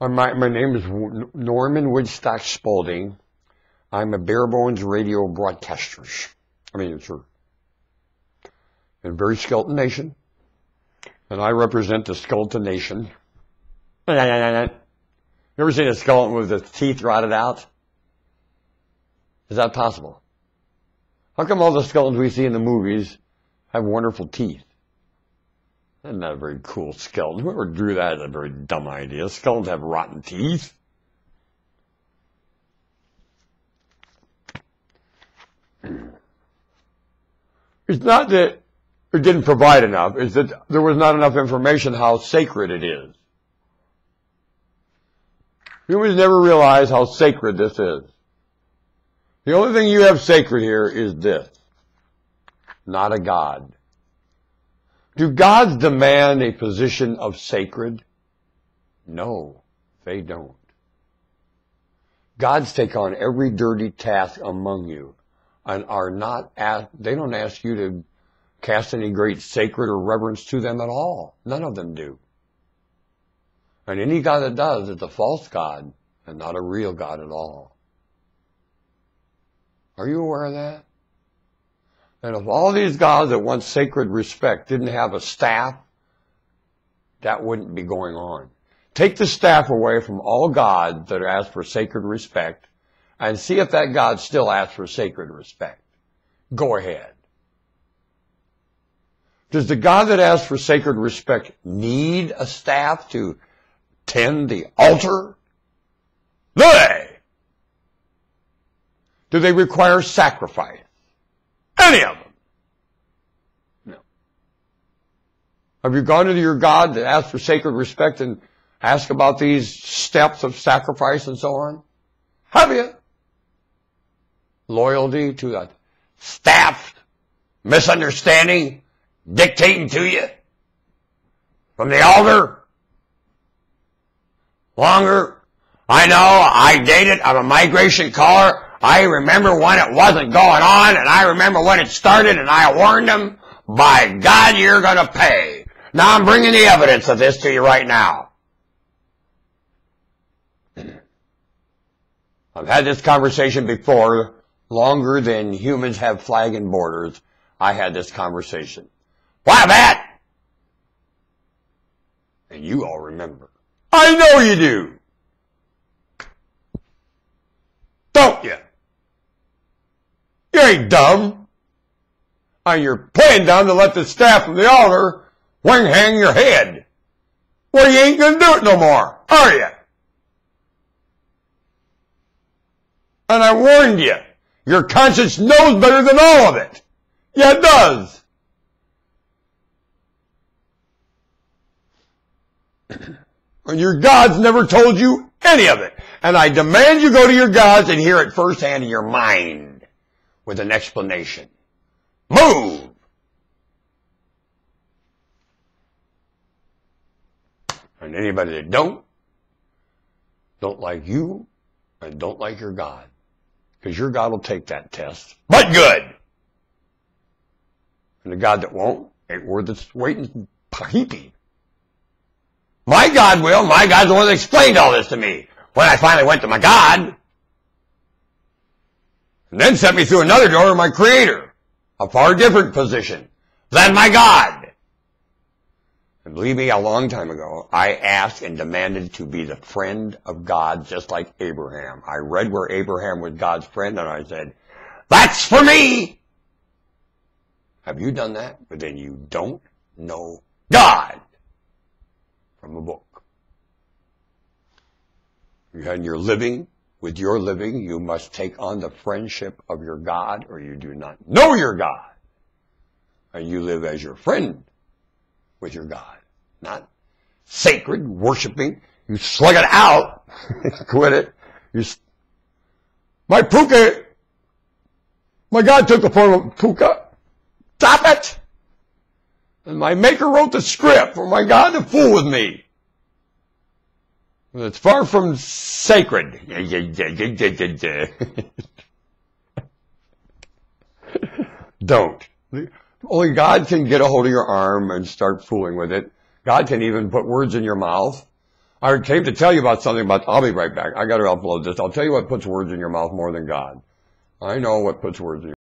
My name is Norman Woodstock Spaulding. I'm a bare bones radio broadcaster. Sir. In very skeleton nation. And I represent the skeleton nation. You ever seen a skeleton with its teeth rotted out? Is that possible? How come all the skeletons we see in the movies have wonderful teeth? Isn't that a very cool skeleton? Whoever drew that is a very dumb idea. Skeletons have rotten teeth. It's not that it didn't provide enough. It's that there was not enough information how sacred it is. Humans never realize how sacred this is. The only thing you have sacred here is this. Not a God. Do gods demand a position of sacred? No, they don't. Gods take on every dirty task among you and they don't ask you to cast any great sacred or reverence to them at all. None of them do. And any God that does is a false God and not a real God at all. Are you aware of that? And if all these gods that want sacred respect didn't have a staff, that wouldn't be going on. Take the staff away from all gods that ask for sacred respect and see if that God still asks for sacred respect. Go ahead. Does the God that asks for sacred respect need a staff to tend the altar? Do they? Do they require sacrifice? Any of them? No. Have you gone to your God that asks for sacred respect and ask about these steps of sacrifice and so on? Have you? Loyalty to the staff, misunderstanding, dictating to you from the altar? Longer? I know, I dated, I'm a migration caller. I remember when it wasn't going on, and I remember when it started, and I warned them, by God, you're going to pay. Now I'm bringing the evidence of this to you right now. I've had this conversation before, longer than humans have flag and borders. I had this conversation. Why, Matt? And you all remember. I know you do. Don't you? You ain't dumb. And you're playing dumb to let the staff from the altar hang your head. Well, you ain't going to do it no more, are you? And I warned you. Your conscience knows better than all of it. Yeah, it does. And your gods never told you any of it. And I demand you go to your gods and hear it firsthand in your mind with an explanation. Move! And anybody that don't like you and don't like your God. Because your God will take that test. But good! And the God that won't ain't worth its weight in heaping. My God will. My God's the one that explained all this to me when I finally went to my God. And then sent me through another door to my Creator, a far different position than my God. And believe me, a long time ago, I asked and demanded to be the friend of God, just like Abraham. I read where Abraham was God's friend, and I said, that's for me! Have you done that? But then you don't know God. From a book. And you're living, with your living, you must take on the friendship of your God, or you do not know your God. And you live as your friend with your God. Not sacred, worshiping. You slug it out. Quit it. My puka, my God took the form of puka. Stop it! And my maker wrote the script for my God to fool with me. It's far from sacred. Don't. Only God can get a hold of your arm and start fooling with it. God can even put words in your mouth. I came to tell you about something about, I'll be right back. I got to upload this. I'll tell you what puts words in your mouth more than God. I know what puts words in your